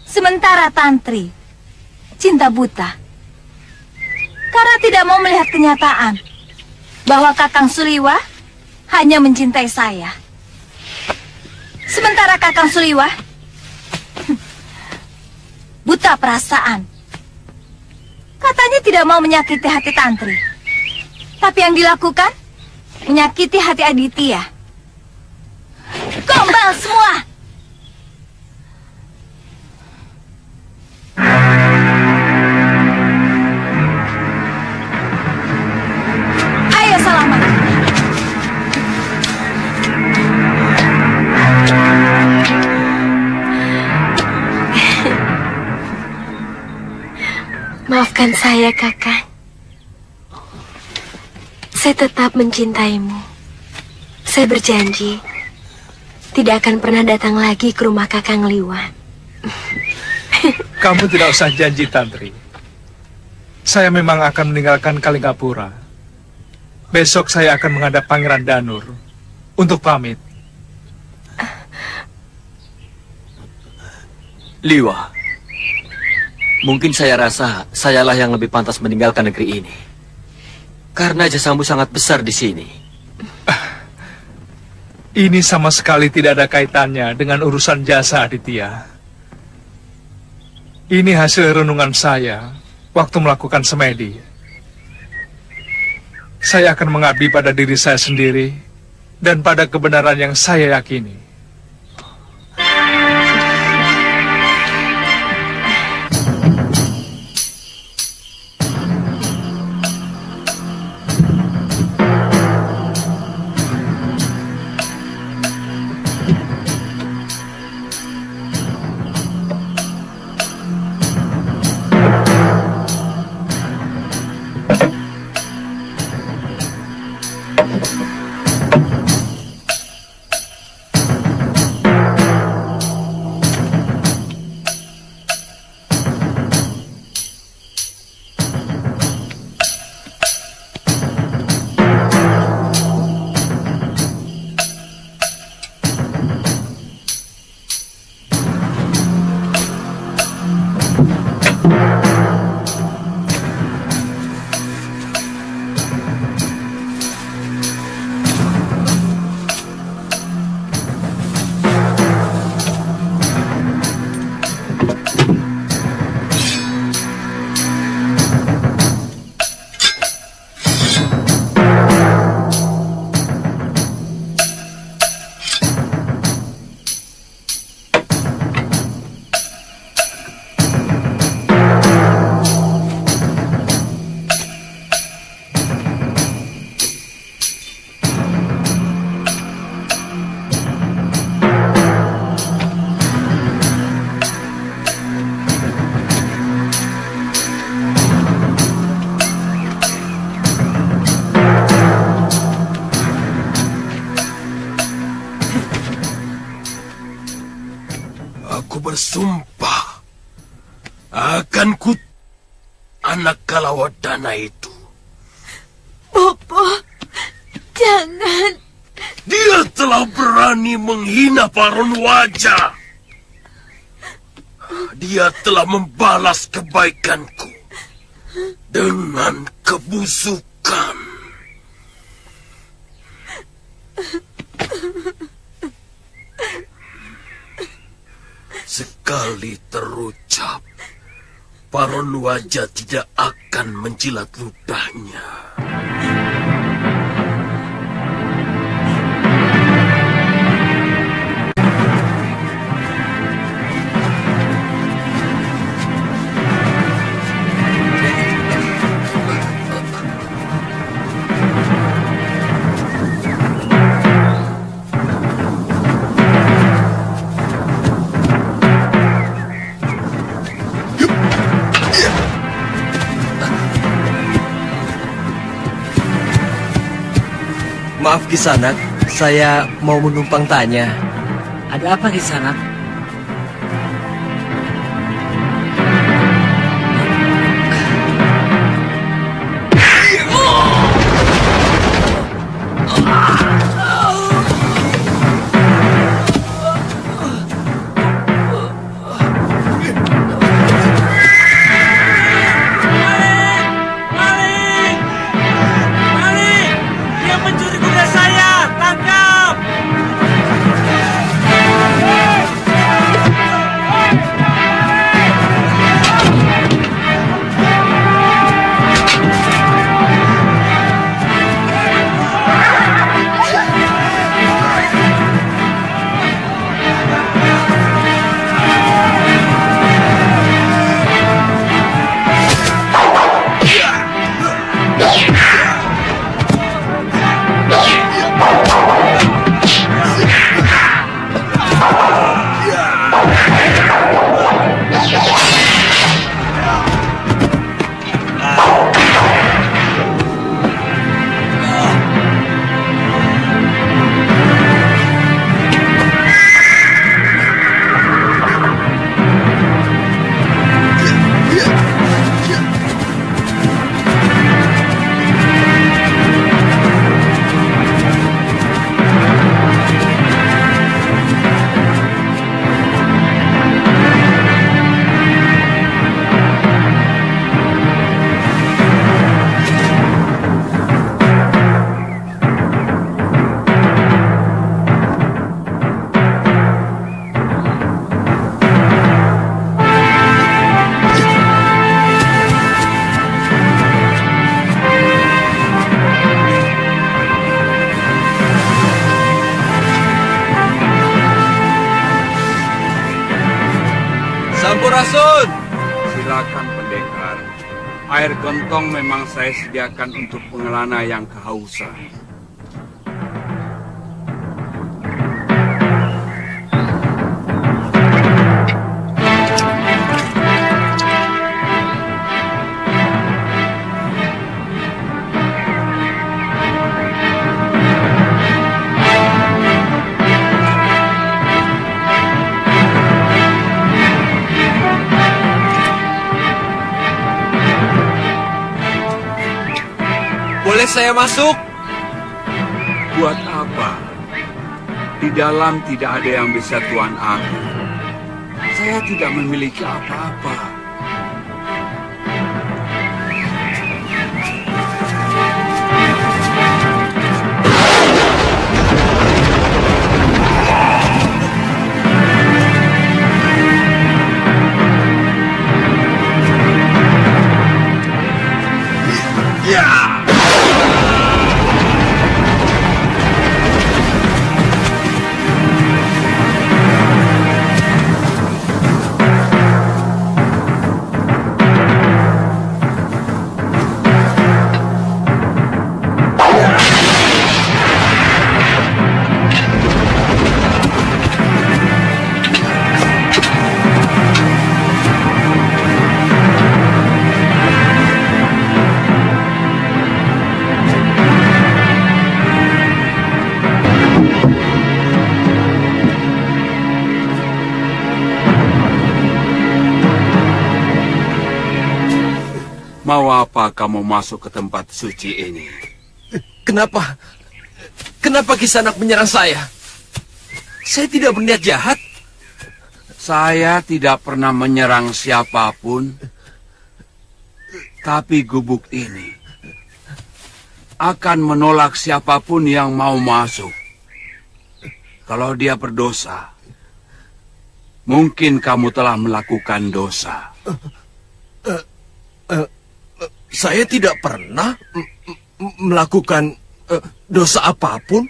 Speaker 11: Sementara Tantri cinta buta. Karena tidak mau melihat kenyataan bahwa Kakang Suliwa hanya mencintai saya. Sementara Kakang Suliwa buta perasaan. Katanya tidak mau menyakiti hati Tantri. Tapi yang dilakukan menyakiti hati Aditya. Gombal semua. Ayo Salaman. Maafkan saya, Kakang. Saya tetap mencintaimu. Saya berjanji tidak akan pernah datang lagi ke rumah Kakang Liwa.
Speaker 6: Kamu tidak usah janji, Tantri. Saya memang akan meninggalkan Kalingapura. Besok saya akan menghadap Pangeran Danur untuk pamit.
Speaker 5: Liwa, mungkin saya rasa sayalah yang lebih pantas meninggalkan negeri ini. Karena jasamu sangat besar di sini.
Speaker 6: Ini sama sekali tidak ada kaitannya dengan urusan jasa Aditya. Ini hasil renungan saya waktu melakukan semedi. Saya akan mengabdi pada diri saya sendiri dan pada kebenaran yang saya yakini.
Speaker 4: Bersumpah akan ku anak Kalawadana itu.
Speaker 8: Bopo, jangan.
Speaker 4: Dia telah berani menghina Paron Wajah. Dia telah membalas kebaikanku dengan kebusukan. Sekali terucap, Paron Wajah tidak akan menjilat ludahnya.
Speaker 5: Maaf Kisanak, saya mau menumpang tanya. Ada apa Kisanak?
Speaker 3: Sampurasun.
Speaker 15: Silakan pendekar. Air gentong memang saya sediakan untuk pengelana yang kehausan.
Speaker 3: Boleh saya masuk?
Speaker 15: Buat apa? Di dalam tidak ada yang bisa Tuan ambil. Saya tidak memiliki apa-apa. Mau apa kamu masuk ke tempat suci ini?
Speaker 3: Kenapa? Kenapa Kisanak menyerang saya? Saya tidak berniat jahat.
Speaker 15: Saya tidak pernah menyerang siapapun. Tapi gubuk ini akan menolak siapapun yang mau masuk. Kalau dia berdosa, mungkin kamu telah melakukan dosa.
Speaker 3: Saya tidak pernah melakukan dosa apapun.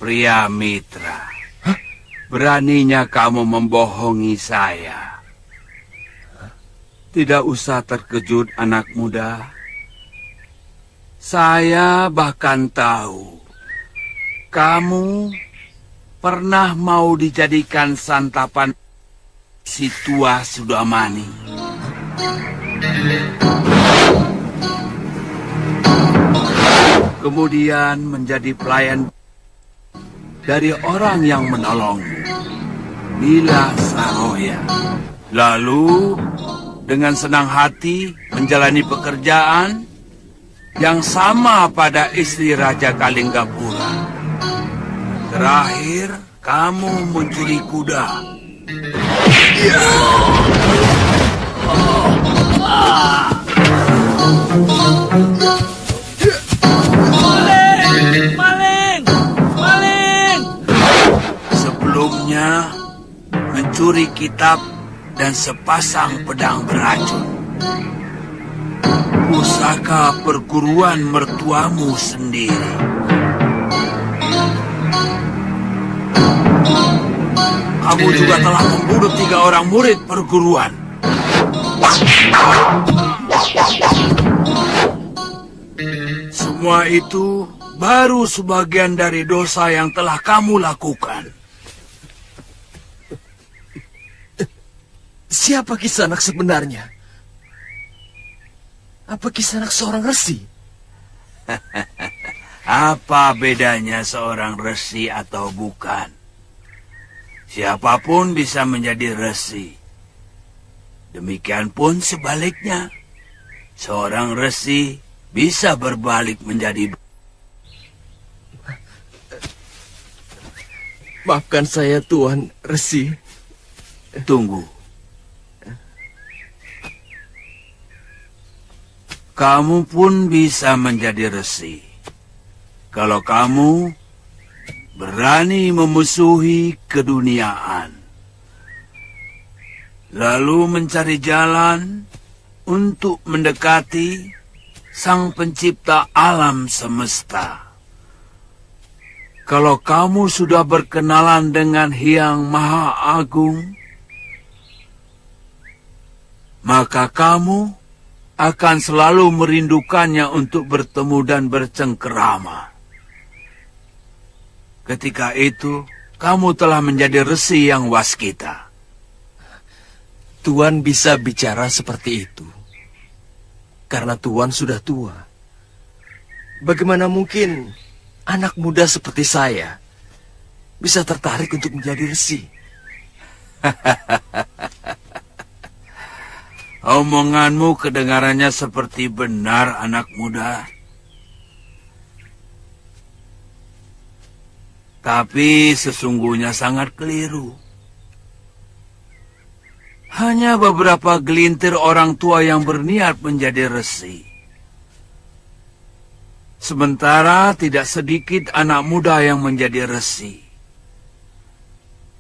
Speaker 15: Pria mitra, beraninya kamu membohongi saya. Tidak usah terkejut, anak muda. Saya bahkan tahu kamu pernah mau dijadikan santapan si tua Sudamani. Kemudian menjadi pelayan dari orang yang menolongmu, Nila Saroya. Lalu dengan senang hati menjalani pekerjaan yang sama pada istri Raja Kalinggapura. Terakhir, kamu mencuri kuda.
Speaker 2: Maling! Maling!
Speaker 15: Sebelumnya, mencuri kitab dan sepasang pedang beracun. Pusaka perguruan mertuamu sendiri. Kamu juga telah membunuh 3 orang murid perguruan. Semua itu baru sebagian dari dosa yang telah kamu lakukan.
Speaker 3: Siapa Kisanak sebenarnya? Apa Kisanak seorang resi?
Speaker 15: Apa bedanya seorang resi atau bukan? Siapapun bisa menjadi resi. Demikian pun sebaliknya. Seorang resi bisa berbalik menjadi...
Speaker 3: Maafkan saya, Tuan Resi.
Speaker 15: Tunggu. Kamu pun bisa menjadi resi. Kalau kamu berani memusuhi keduniaan, lalu mencari jalan untuk mendekati Sang Pencipta alam semesta. Kalau kamu sudah berkenalan dengan Hyang Maha Agung, maka kamu akan selalu merindukannya untuk bertemu dan bercengkerama. Ketika itu, kamu telah menjadi resi yang waskita.
Speaker 16: Tuan bisa bicara seperti itu karena Tuan sudah tua. Bagaimana mungkin anak muda seperti saya bisa tertarik untuk menjadi resi?
Speaker 15: Omonganmu kedengarannya seperti benar, anak muda. Tapi sesungguhnya sangat keliru. Hanya beberapa gelintir orang tua yang berniat menjadi resi. Sementara tidak sedikit anak muda yang menjadi resi.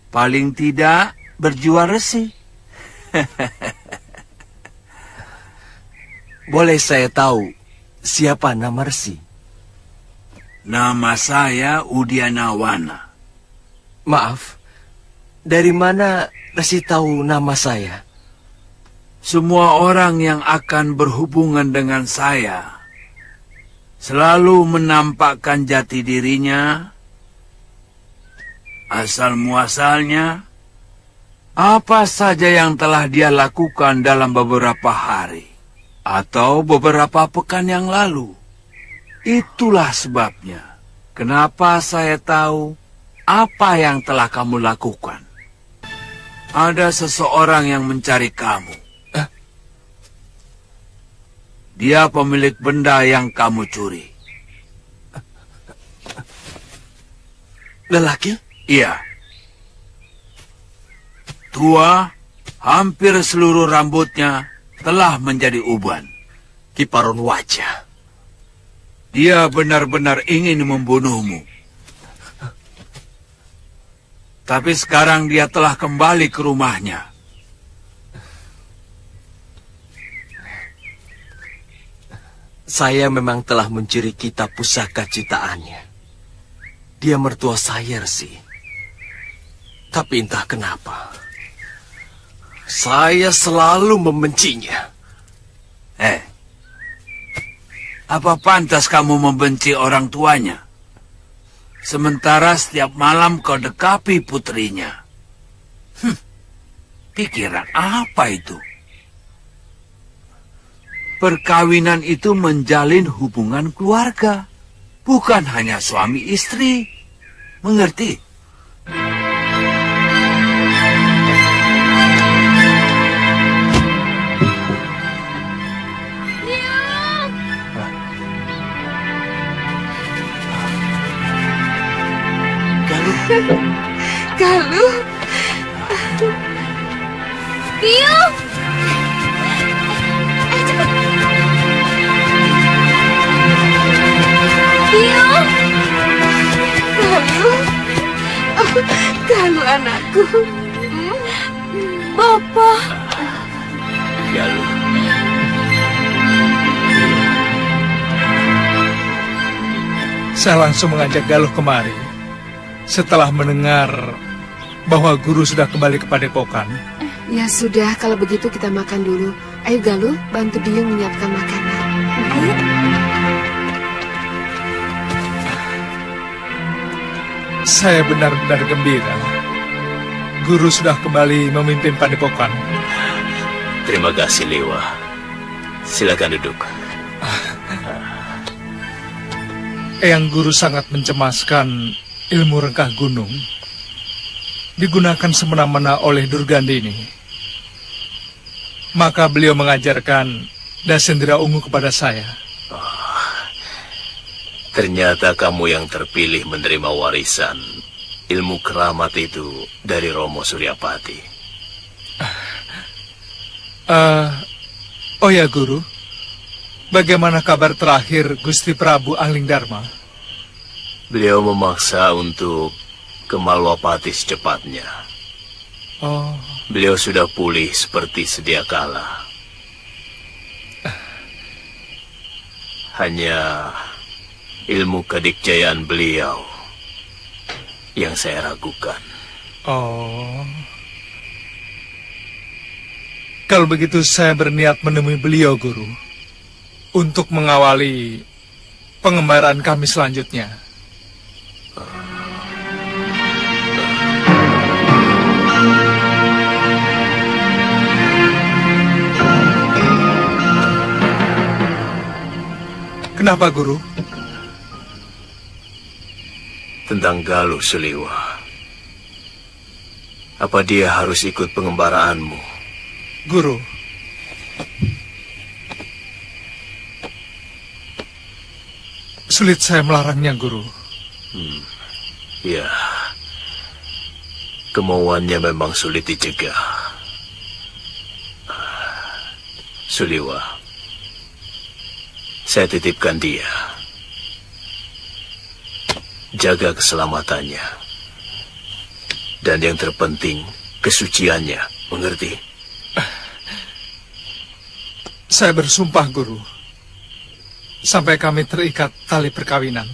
Speaker 15: Paling tidak berjiwa resi.
Speaker 16: Boleh saya tahu siapa nama resi?
Speaker 15: Nama saya Udianawana.
Speaker 16: Maaf, dari mana resi tahu nama saya?
Speaker 15: Semua orang yang akan berhubungan dengan saya selalu menampakkan jati dirinya, asal-muasalnya, apa saja yang telah dia lakukan dalam beberapa hari atau beberapa pekan yang lalu. Itulah sebabnya kenapa saya tahu apa yang telah kamu lakukan. Ada seseorang yang mencari kamu. Dia pemilik benda yang kamu curi.
Speaker 16: Lelaki?
Speaker 15: Iya. Tua, hampir seluruh rambutnya telah menjadi uban.
Speaker 16: Kiparon wajah.
Speaker 15: Dia benar-benar ingin membunuhmu. Tapi sekarang dia telah kembali ke rumahnya.
Speaker 16: Saya memang telah mencuri kitab pusaka ciptaannya. Dia mertua saya, Resi. Tapi entah kenapa, saya selalu membencinya.
Speaker 15: Apa pantas kamu membenci orang tuanya? Sementara setiap malam kau dekapi putrinya. Pikiran apa itu? Perkawinan itu menjalin hubungan keluarga, bukan hanya suami istri. Mengerti?
Speaker 12: Galuh.
Speaker 11: Biung! Biung!
Speaker 12: Galuh. Oh, Galuh anakku.
Speaker 11: Bapak.
Speaker 10: Galuh.
Speaker 6: Saya langsung mengajak Galuh kemari. Setelah mendengar bahwa guru sudah kembali ke padepokan.
Speaker 12: Ya sudah, kalau begitu kita makan dulu. Ayo Galuh, bantu Biung menyiapkan makanan. Ayo.
Speaker 6: Saya benar-benar gembira. Guru sudah kembali memimpin padepokan.
Speaker 10: Terima kasih, Lewa. Silakan duduk.
Speaker 6: Eyang Guru sangat mencemaskan ilmu rengkah gunung digunakan semena-mena oleh Durgandini. Maka beliau mengajarkan Dasendra Ungu kepada saya.
Speaker 10: Ternyata kamu yang terpilih menerima warisan ilmu keramat itu dari Romo Suryapati.
Speaker 6: Oh ya Guru, bagaimana kabar terakhir Gusti Prabu Anglingdarma?
Speaker 10: Beliau memaksa untuk ke Malwapati secepatnya.
Speaker 6: Oh.
Speaker 10: Beliau sudah pulih seperti sedia kala. Hanya ilmu kedikjayaan beliau yang saya ragukan.
Speaker 6: Oh. Kalau begitu saya berniat menemui beliau, Guru, untuk mengawali pengembaraan kami selanjutnya. Kenapa, Guru?
Speaker 10: Tentang Galuh Suliwa. Apa dia harus ikut pengembaraanmu?
Speaker 6: Guru, sulit saya melarangnya, Guru.
Speaker 10: Ya, kemauannya memang sulit dicegah. Suliwa, saya titipkan dia. Jaga keselamatannya. Dan yang terpenting, kesuciannya. Mengerti?
Speaker 6: Saya bersumpah, Guru. Sampai kami terikat tali perkawinan.